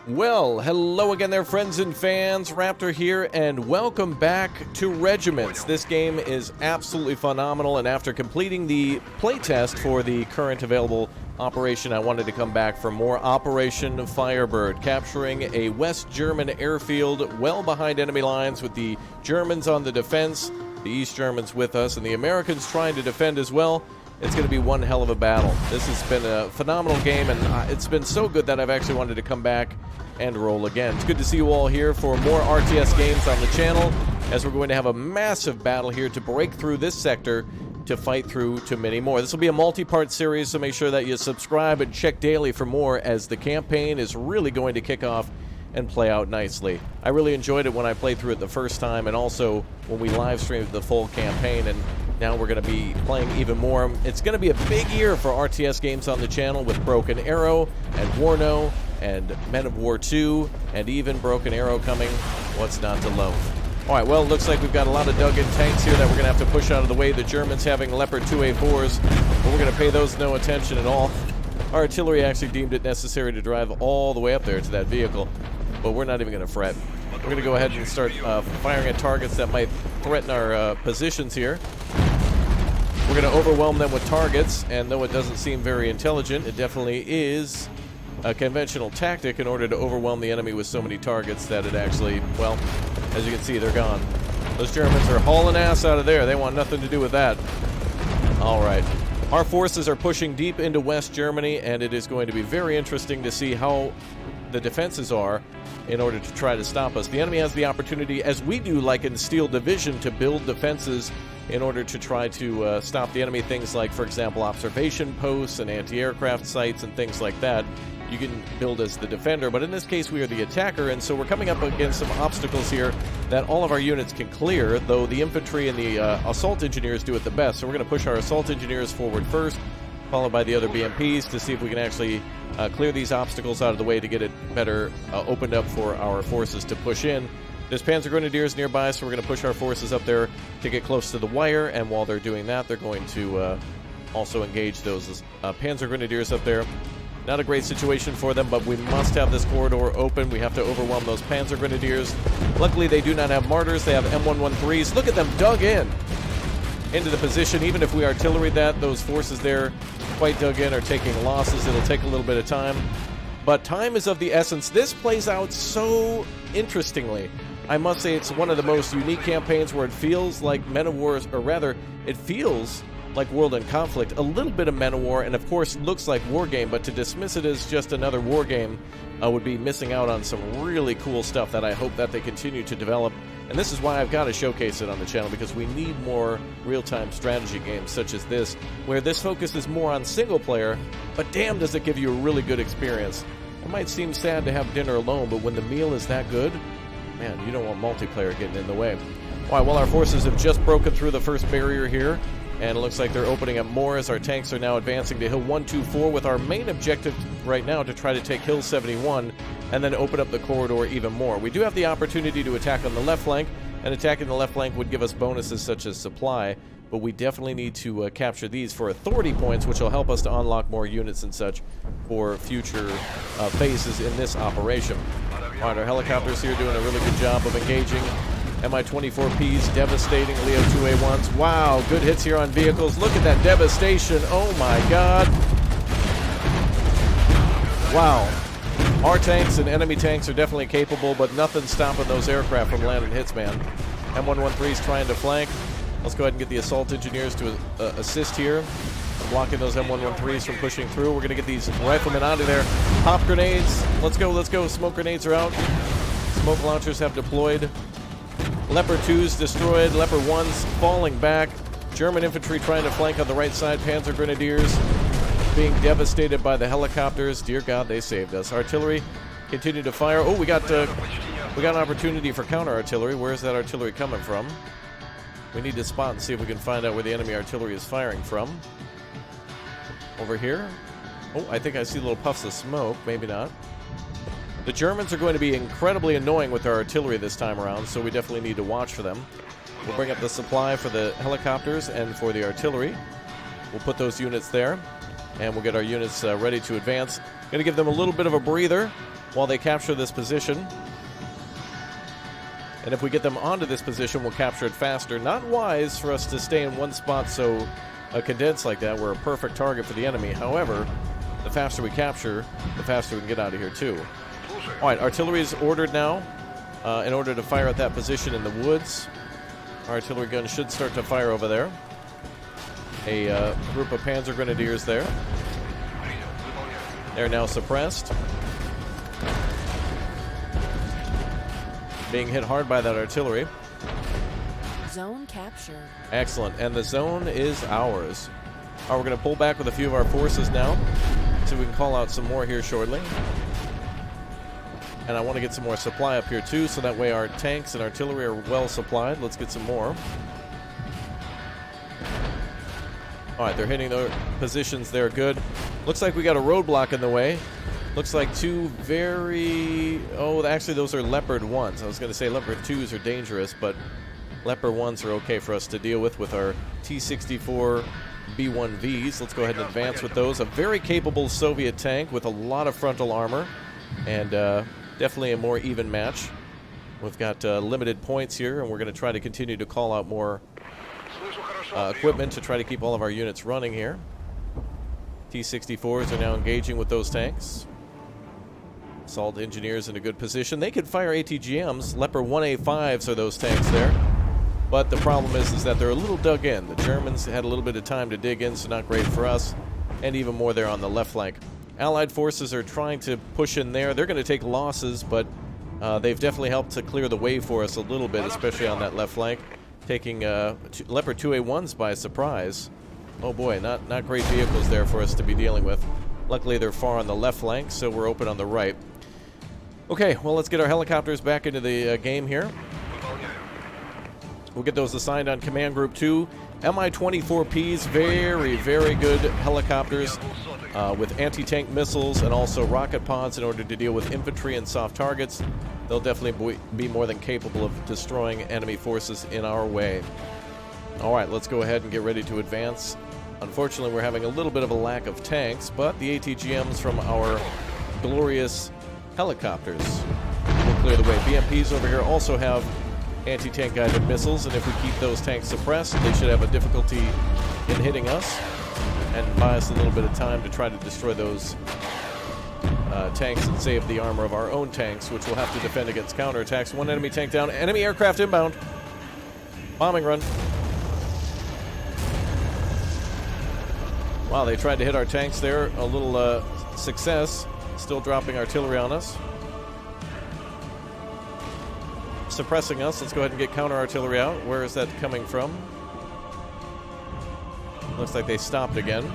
Well, hello again there, friends and fans. Raptor here, and welcome back to Regiments. This game is absolutely phenomenal, and after completing the playtest for the current available operation, I wanted to come back for more Operation Firebird, capturing a West German airfield well behind enemy lines with the Germans on the defense, the East Germans with us, and the Americans trying to defend as well. It's going to be one hell of a battle. This has been a phenomenal game, and it's been so good that I've actually wanted to come back and roll again. It's good to see you all here for more RTS games on the channel, as we're going to have a massive battle here to break through this sector to fight through to many more. This will be a multi-part series, so make sure that you subscribe and check daily for more, as the campaign is really going to kick off and play out nicely. I really enjoyed it when I played through it the first time, and also when we live streamed the full campaign, and now we're going to be playing even more. It's going to be a big year for RTS games on the channel, with Broken Arrow and Warno and Men of War 2 and even Broken Arrow coming. What's not to love? Alright, well, it looks like we've got a lot of dug-in tanks here that we're going to have to push out of the way. The Germans having Leopard 2A4s, but we're going to pay those no attention at all. Our artillery actually deemed it necessary to drive all the way up there to that vehicle, but we're not even going to fret. We're going to go ahead and start firing at targets that might threaten our positions here. We're going to overwhelm them with targets, and though it doesn't seem very intelligent, it definitely is a conventional tactic in order to overwhelm the enemy with so many targets that it actually, well, as you can see, they're gone. Those Germans are hauling ass out of there. They want nothing to do with that. All right. Our forces are pushing deep into West Germany, and it is going to be very interesting to see how the defenses are in order to try to stop us. The enemy has the opportunity, as we do like in Steel Division, to build defenses in order to try to stop the enemy. Things like, for example, observation posts and anti-aircraft sites and things like that. You can build as the defender, but in this case we are the attacker, and so we're coming up against some obstacles here that all of our units can clear, though the infantry and the assault engineers do it the best. So we're going to push our assault engineers forward first, followed by the other BMPs, to see if we can actually clear these obstacles out of the way to get it better opened up for our forces to push in. There's Panzer Grenadiers nearby, so we're going to push our forces up there to get close to the wire, and while they're doing that, they're going to also engage those Panzer Grenadiers up there. Not a great situation for them, but we must have this corridor open. We have to overwhelm those Panzer Grenadiers. Luckily, they do not have mortars. They have M113s. Look at them dug in into the position. Even if we artillery that, those forces there quite dug in are taking losses. It'll take a little bit of time, but time is of the essence. This plays out so interestingly. I must say it's one of the most unique campaigns where it feels like Men of War, or rather, it feels like World in Conflict, a little bit of Men of War, and of course looks like War Game, but to dismiss it as just another War Game would be missing out on some really cool stuff that I hope that they continue to develop. And this is why I've got to showcase it on the channel, because we need more real-time strategy games such as this, where this focus is more on single player, but damn does it give you a really good experience. It might seem sad to have dinner alone, but when the meal is that good, man, you don't want multiplayer getting in the way. All right, well, our forces have just broken through the first barrier here, and it looks like they're opening up more as our tanks are now advancing to Hill 124, with our main objective right now to try to take Hill 71 and then open up the corridor even more. We do have the opportunity to attack on the left flank, and attacking the left flank would give us bonuses such as supply, but we definitely need to capture these for authority points, which will help us to unlock more units and such for future phases in this operation. All right, our helicopters here doing a really good job of engaging. Mi-24Ps devastating Leo 2A1s. Wow, good hits here on vehicles. Look at that devastation. Oh my god. Wow. Our tanks and enemy tanks are definitely capable, but nothing stopping those aircraft from landing hits, man. M113's trying to flank. Let's go ahead and get the assault engineers to assist here, blocking those M113s from pushing through. We're going to get these riflemen out of there. Pop grenades. Let's go, let's go. Smoke grenades are out. Smoke launchers have deployed. Leopard 2's destroyed. Leopard 1's falling back. German infantry trying to flank on the right side. Panzer Grenadiers being devastated by the helicopters. Dear God, they saved us. Artillery continue to fire. Oh, we got an opportunity for counter artillery. Where's that artillery coming from? We need to spot and see if we can find out where the enemy artillery is firing from. Over here. Oh, I think I see little puffs of smoke. Maybe not. The Germans are going to be incredibly annoying with their artillery this time around, so we definitely need to watch for them. We'll bring up the supply for the helicopters and for the artillery. We'll put those units there, and we'll get our units ready to advance. Going to give them a little bit of a breather while they capture this position. And if we get them onto this position, we'll capture it faster. Not wise for us to stay in one spot so condensed like that. We're a perfect target for the enemy. However, the faster we capture, the faster we can get out of here too. All right, artillery is ordered now in order to fire at that position in the woods. Our artillery gun should start to fire over there. A group of Panzer Grenadiers there. They're now suppressed. Being hit hard by that artillery. Zone captured. Excellent, and the zone is ours. All right, we're going to pull back with a few of our forces now, so we can call out some more here shortly. And I want to get some more supply up here too, so that way our tanks and artillery are well supplied. Let's get some more. All right, they're hitting the positions there. Good. Looks like we got a roadblock in the way. Looks like two very... Oh, actually, those are Leopard 1s. I was going to say Leopard 2s are dangerous, but Leopard 1s are okay for us to deal with our T-64 B-1Vs. Let's go ahead and advance with those. A very capable Soviet tank with a lot of frontal armor, and definitely a more even match. We've got limited points here, and we're going to try to continue to call out more equipment to try to keep all of our units running here. T-64s are now engaging with those tanks. Assault engineers in a good position. They could fire ATGMs. Leopard 1A5s are those tanks there. But the problem is that they're a little dug in. The Germans had a little bit of time to dig in, so not great for us. And even more there on the left flank. Allied forces are trying to push in there. They're going to take losses, but they've definitely helped to clear the way for us a little bit, especially on that left flank. Taking Leopard 2A1s by surprise. Oh boy, not great vehicles there for us to be dealing with. Luckily, they're far on the left flank, so we're open on the right. Okay, well, let's get our helicopters back into the game here. We'll get those assigned on Command Group 2. Mi-24Ps, very, very good helicopters with anti-tank missiles and also rocket pods in order to deal with infantry and soft targets. They'll definitely be more than capable of destroying enemy forces in our way. All right, let's go ahead and get ready to advance. Unfortunately, we're having a little bit of a lack of tanks, but the ATGMs from our glorious helicopters will clear the way. BMPs over here also have anti-tank guided missiles, and if we keep those tanks suppressed, they should have a difficulty in hitting us and buy us a little bit of time to try to destroy those tanks and save the armor of our own tanks, which will have to defend against counterattacks. One enemy tank down. Enemy aircraft inbound. Bombing run. Wow, they tried to hit our tanks there. A little success. Still dropping artillery on us. Suppressing us. Let's go ahead and get counter-artillery out. Where is that coming from? Looks like they stopped again.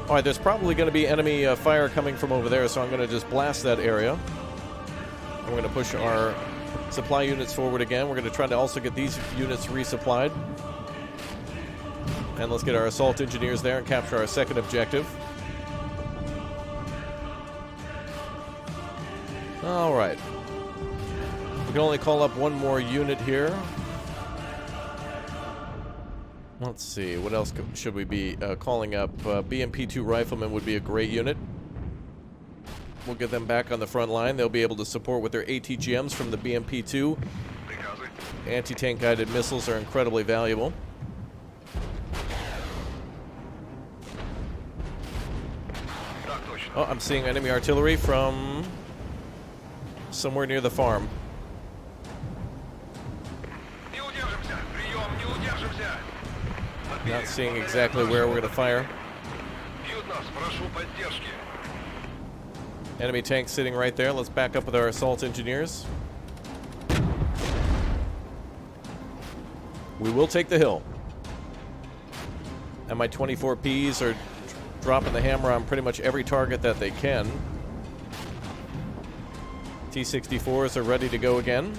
All right, there's probably going to be enemy fire coming from over there, so I'm going to just blast that area. We're going to push our supply units forward again. We're going to try to also get these units resupplied. And let's get our assault engineers there and capture our second objective. All right. We can only call up one more unit here. Let's see, what else should we be calling up? BMP-2 Riflemen would be a great unit. We'll get them back on the front line. They'll be able to support with their ATGMs from the BMP-2. Anti-tank guided missiles are incredibly valuable. Oh, I'm seeing enemy artillery from somewhere near the farm. Not seeing exactly where we're going to fire. Enemy tank sitting right there. Let's back up with our assault engineers. We will take the hill. Mi-24Ps are dropping the hammer on pretty much every target that they can. T-64s are ready to go again.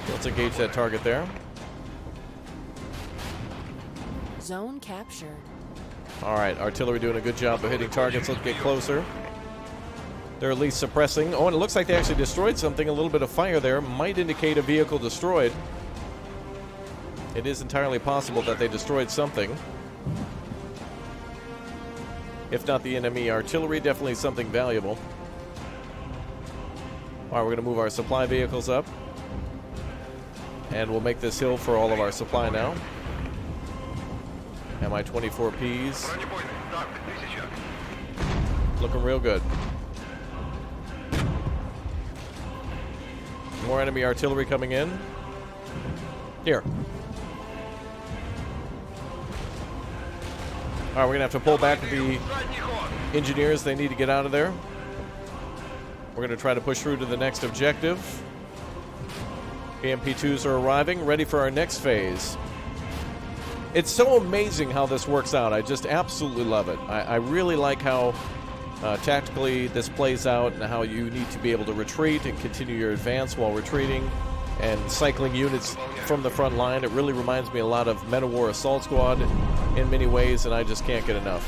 Let's engage that target there. Zone captured. All right, artillery doing a good job of hitting targets. Let's get closer. They're at least suppressing. Oh, and it looks like they actually destroyed something. A little bit of fire there might indicate a vehicle destroyed. It is entirely possible that they destroyed something. if not the enemy artillery. Definitely something valuable. All right, we're going to move our supply vehicles up. And we'll make this hill for all of our supply now. Mi-24Ps. Looking real good. More enemy artillery coming in. Here. All right, we're going to have to pull back the engineers. They need to get out of there. We're going to try to push through to the next objective. BMP-2s are arriving, ready for our next phase. It's so amazing how this works out. I just absolutely love it. I really like how tactically this plays out and how you need to be able to retreat and continue your advance while retreating and cycling units from the front line. It really reminds me a lot of Meta-War Assault Squad in many ways, and I just can't get enough.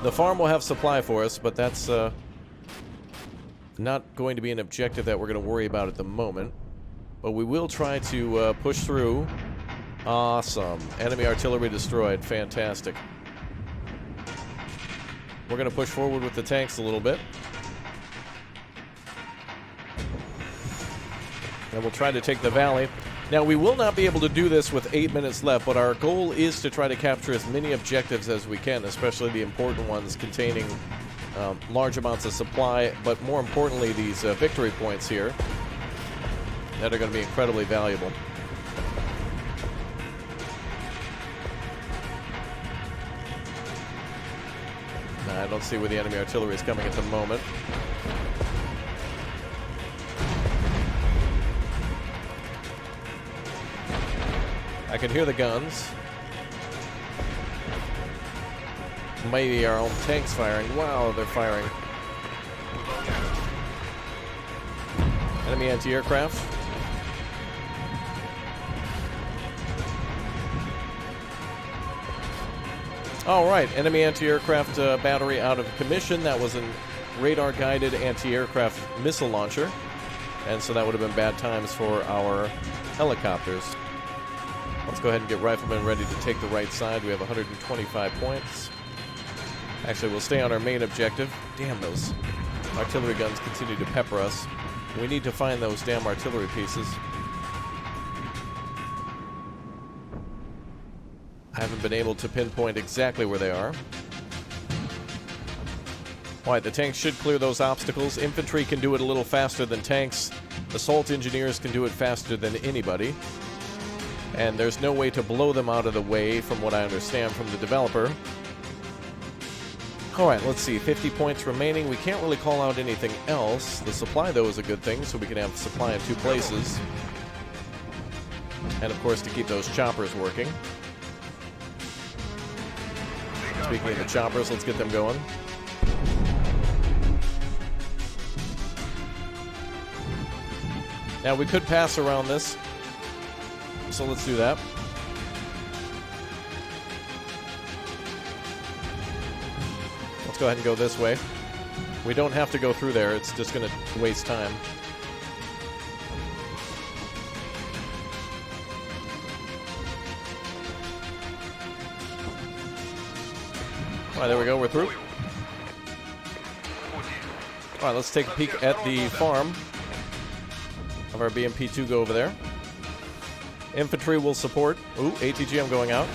The farm will have supply for us, but that's not going to be an objective that we're going to worry about at the moment. But we will try to push through. Awesome. Enemy artillery destroyed. Fantastic. We're going to push forward with the tanks a little bit. And we'll try to take the valley. Now, we will not be able to do this with 8 minutes left, but our goal is to try to capture as many objectives as we can, especially the important ones containing large amounts of supply, but more importantly, these victory points here that are going to be incredibly valuable. I don't see where the enemy artillery is coming at the moment. I can hear the guns. Maybe our own tanks firing. Wow, they're firing. Enemy anti-aircraft. All right, enemy anti-aircraft battery out of commission. That was a radar-guided anti-aircraft missile launcher. And so that would have been bad times for our helicopters. Let's go ahead and get riflemen ready to take the right side. We have 125 points. Actually, we'll stay on our main objective. Damn, those artillery guns continue to pepper us. We need to find those damn artillery pieces. I haven't been able to pinpoint exactly where they are. All right, the tanks should clear those obstacles. Infantry can do it a little faster than tanks. Assault engineers can do it faster than anybody. And there's no way to blow them out of the way, from what I understand from the developer. All right, let's see. 50 points remaining. We can't really call out anything else. The supply, though, is a good thing, so we can have supply in 2 places. And, of course, to keep those choppers working. Speaking of the choppers, let's get them going. Now, we could pass around this, so let's do that. Let's go ahead and go this way. We don't have to go through there. It's just going to waste time. All right, there we go. We're through. All right, let's take a peek at the farm of our BMP-2. Go over there. Infantry will support. Ooh, ATGM going out.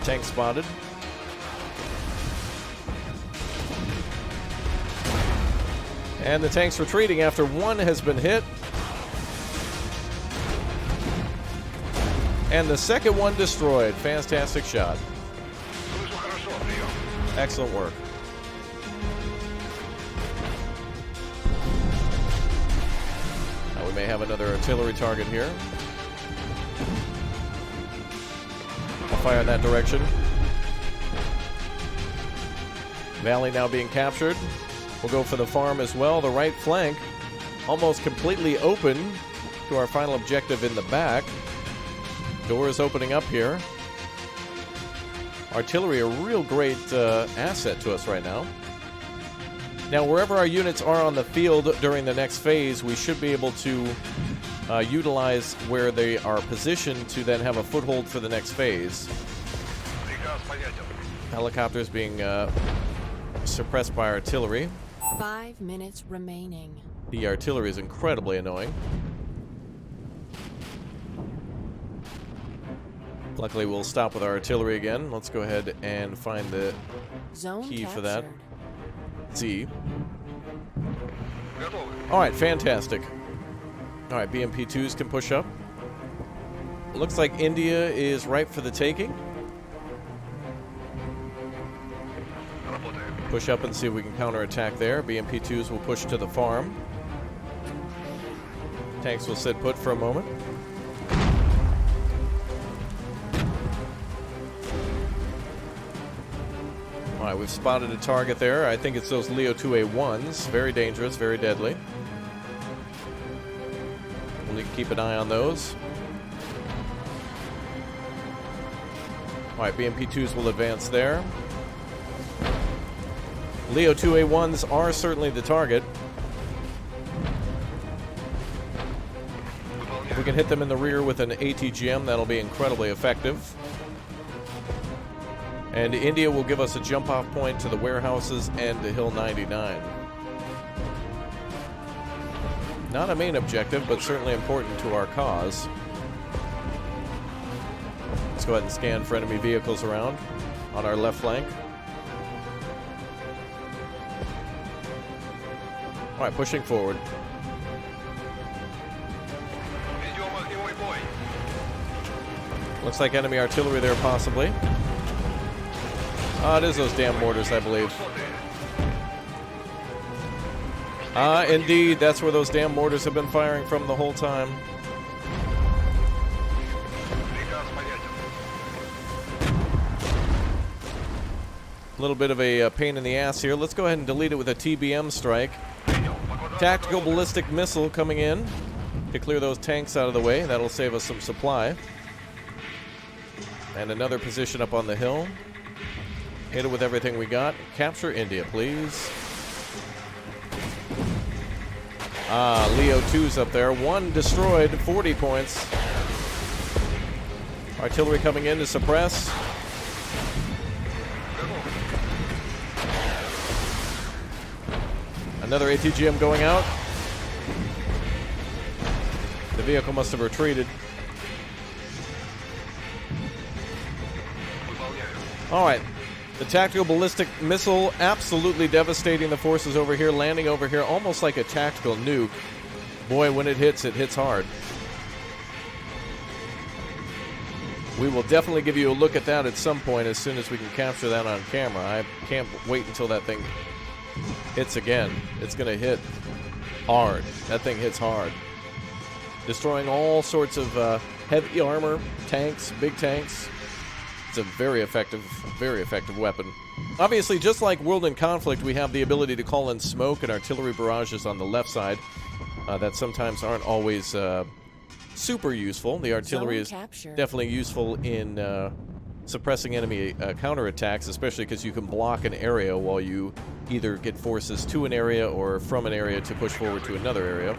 Tank spotted. And the tank's retreating after one has been hit. And the second one destroyed. Fantastic shot. Excellent work. Now we may have another artillery target here. I'll fire in that direction. Valley now being captured. We'll go for the farm as well. The right flank almost completely open to our final objective in the back. Door is opening up here. Artillery, a real great asset to us right now. Now, wherever our units are on the field during the next phase, we should be able to utilize where they are positioned to then have a foothold for the next phase. Helicopters being suppressed by artillery. 5 minutes remaining. The artillery is incredibly annoying. Luckily, we'll stop with our artillery again. Let's go ahead and find the Zone key captured. for that. Z. Alright, fantastic. Alright, BMP-2s can push up. Looks like India is ripe for the taking. Push up and see if we can counterattack there. BMP-2s will push to the farm. Tanks will sit put for a moment. Alright, we've spotted a target there. I think it's those Leo 2A1s. Very dangerous, very deadly. We'll need to keep an eye on those. Alright, BMP-2s will advance there. Leo 2A1s are certainly the target. If we can hit them in the rear with an ATGM, that'll be incredibly effective. And India will give us a jump-off point to the warehouses and to Hill 99. Not a main objective, but certainly important to our cause. Let's go ahead and scan for enemy vehicles around on our left flank. All right, pushing forward. Looks like enemy artillery there, possibly. It is those damn mortars, I believe. Indeed, that's where those damn mortars have been firing from the whole time. A little bit of a pain in the ass here. Let's go ahead and delete it with a TBM strike. Tactical ballistic missile coming in to clear those tanks out of the way. That'll save us some supply. And another position up on the hill. Hit it with everything we got. Capture India, please. Leo 2's up there. One destroyed, 40 points. Artillery coming in to suppress. Another ATGM going out. The vehicle must have retreated. All right. The tactical ballistic missile absolutely devastating the forces over here, landing over here almost like a tactical nuke. Boy, when it hits hard. We will definitely give you a look at that at some point as soon as we can capture that on camera. I can't wait until that thing hits again. It's going to hit hard. That thing hits hard. Destroying all sorts of heavy armor, tanks, big tanks. It's a very effective weapon. Obviously, just like World in Conflict, we have the ability to call in smoke and artillery barrages on the left side that sometimes aren't always super useful. The artillery is definitely useful in suppressing enemy counterattacks, especially because you can block an area while you either get forces to an area or from an area to push forward to another area.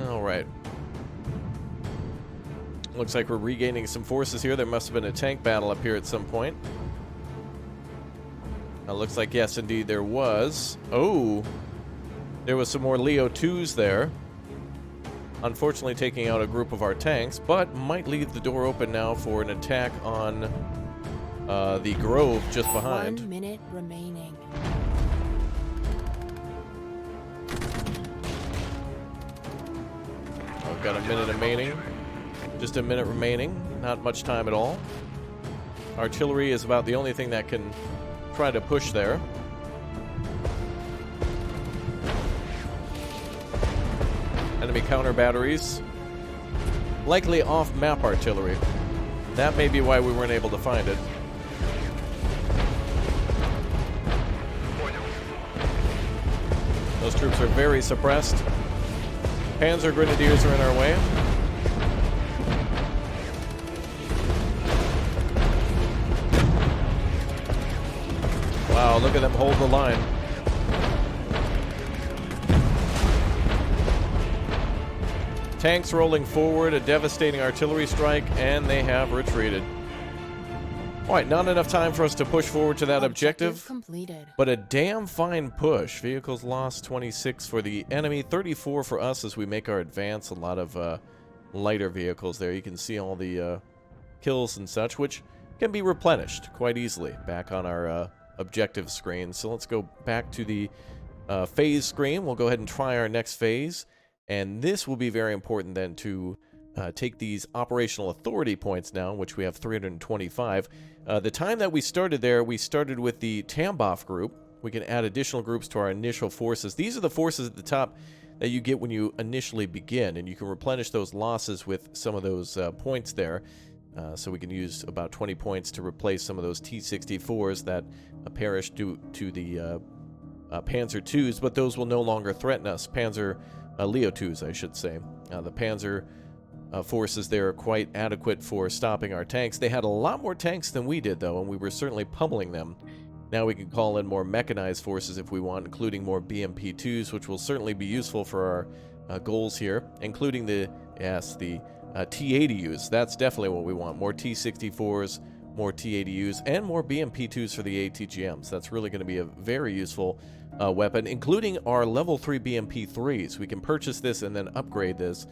All right. Looks like we're regaining some forces here. There must have been a tank battle up here at some point. Looks like, yes, indeed, there was. Oh, there was some more Leo 2s there. Unfortunately, taking out a group of our tanks, but might leave the door open now for an attack on the grove just behind. 1 minute remaining. I've got a minute remaining. Just a minute remaining. Not much time at all. Artillery is about the only thing that can try to push there. Enemy counter batteries. Likely off-map artillery. That may be why we weren't able to find it. Those troops are very suppressed. Panzer Grenadiers are in our way. Wow, look at them hold the line. Tanks rolling forward, a devastating artillery strike, and they have retreated. All right, not enough time for us to push forward to that objective, completed. but a damn fine push. Vehicles lost 26 for the enemy, 34 for us as we make our advance. A lot of lighter vehicles there. You can see all the kills and such, which can be replenished quite easily back on our objective screen. So let's go back to the phase screen. We'll go ahead and try our next phase, and this will be very important then to take these operational authority points now, which we have 325. The time that we started there, we started with the Tambov group. We can add additional groups to our initial forces. These are the forces at the top that you get when you initially begin, and you can replenish those losses with some of those points there. So we can use about 20 points to replace some of those T-64s that perished due to the Panzer IIs, but those will no longer threaten us. Panzer Leo 2s, I should say. The Panzer forces there are quite adequate for stopping our tanks. They had a lot more tanks than we did, though, and we were certainly pummeling them. Now we can call in more mechanized forces if we want, including more BMP-2s, which will certainly be useful for our goals here, including the T-80Us. That's definitely what we want. More T-64s, more T-80Us, and more BMP-2s for the ATGMs. That's really going to be a very useful weapon, including our level 3 BMP-3s. We can purchase this and then upgrade this.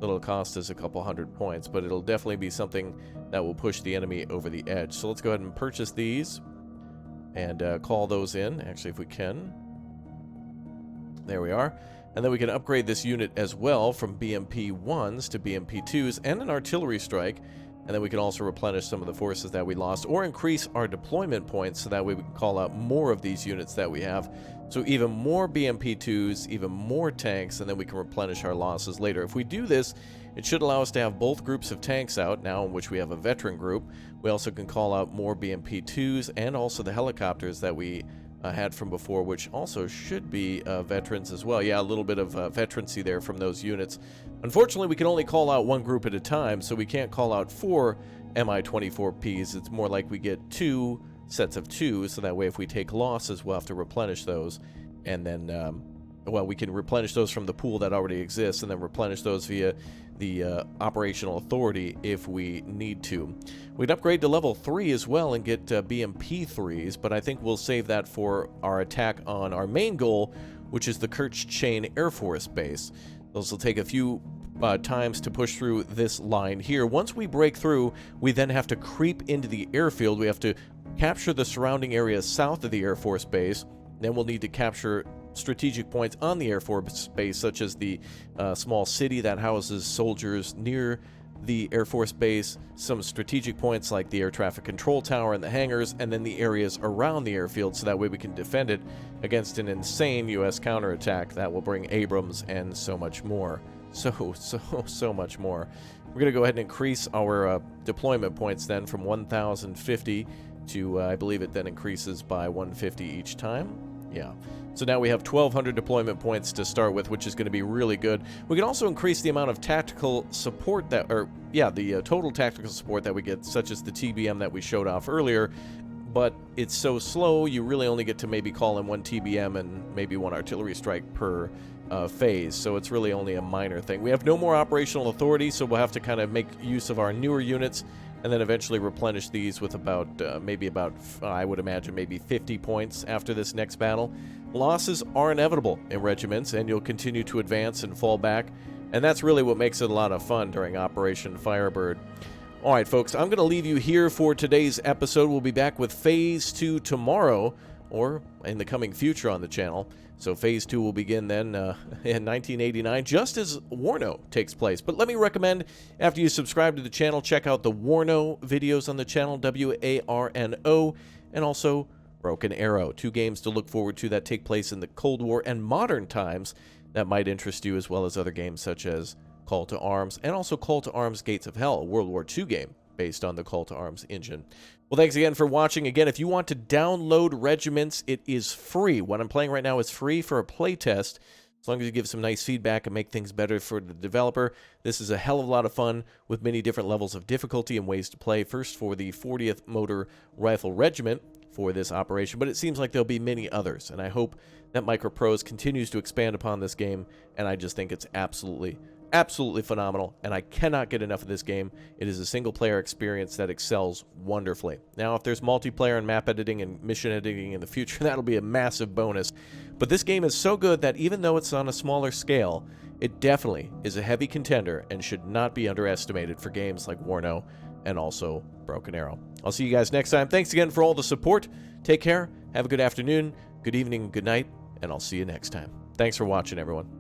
It'll cost us a couple hundred points, but it'll definitely be something that will push the enemy over the edge. So let's go ahead and purchase these and call those in, actually, if we can. There we are. And then we can upgrade this unit as well from BMP-1s to BMP-2s and an artillery strike. And then we can also replenish some of the forces that we lost or increase our deployment points so that way we can call out more of these units that we have. So even more BMP-2s, even more tanks, and then we can replenish our losses later. If we do this, it should allow us to have both groups of tanks out, now in which we have a veteran group. We also can call out more BMP-2s and also the helicopters that we had from before, which also should be veterans as well. Yeah, a little bit of veterancy there from those units. Unfortunately, we can only call out one group at a time, so we can't call out 4 Mi-24Ps. It's more like we get 2 sets of 2, so that way if we take losses, we'll have to replenish those. And then, well, we can replenish those from the pool that already exists, and then replenish those via the operational authority if we need to. We'd upgrade to level 3 as well and get BMP-3s, but I think we'll save that for our attack on our main goal, which is the Kerch Chain Air Force Base. Those will take a few times to push through this line here. Once we break through, we then have to creep into the airfield. We have to capture the surrounding area south of the Air Force Base. Then we'll need to capture strategic points on the Air Force Base, such as the small city that houses soldiers near the Air Force Base, some strategic points like the Air Traffic Control Tower and the hangars, and then the areas around the airfield, so that way we can defend it against an insane U.S. counterattack that will bring Abrams and so much more. So much more. We're going to go ahead and increase our deployment points then from 1,050 to, I believe it then increases by 150 each time. Yeah. So now we have 1,200 deployment points to start with, which is going to be really good. We can also increase the amount of tactical support that, the total tactical support that we get, such as the TBM that we showed off earlier. But it's so slow, you really only get to maybe call in 1 TBM and maybe 1 artillery strike per phase. So it's really only a minor thing. We have no more operational authority, so we'll have to kind of make use of our newer units and then eventually replenish these with about, I would imagine, maybe 50 points after this next battle. Losses are inevitable in regiments, and you'll continue to advance and fall back, and that's really what makes it a lot of fun during Operation Firebird. All right, folks, I'm going to leave you here for today's episode. We'll be back with Phase 2 tomorrow, or in the coming future on the channel. So Phase 2 will begin then in 1989, just as Warno takes place. But let me recommend, after you subscribe to the channel, check out the Warno videos on the channel, W-A-R-N-O, and also Broken Arrow, 2 games to look forward to that take place in the Cold War and modern times that might interest you, as well as other games such as Call to Arms, and also Call to Arms Gates of Hell, a World War II game based on the Call to Arms engine. Well, thanks again for watching. Again, if you want to download Regiments, it is free. What I'm playing right now is free for a playtest. As long as you give some nice feedback and make things better for the developer. This is a hell of a lot of fun with many different levels of difficulty and ways to play. First for the 40th Motor Rifle Regiment for this operation, but it seems like there'll be many others, and I hope that Microprose continues to expand upon this game, and I just think it's absolutely absolutely phenomenal, and I cannot get enough of this game. It is a single-player experience that excels wonderfully. Now, if there's multiplayer and map editing and mission editing in the future, that'll be a massive bonus. But this game is so good that even though it's on a smaller scale, it definitely is a heavy contender and should not be underestimated for games like Warno and also Broken Arrow. I'll see you guys next time. Thanks again for all the support. Take care, have a good afternoon, good evening, good night, and I'll see you next time. Thanks for watching, everyone.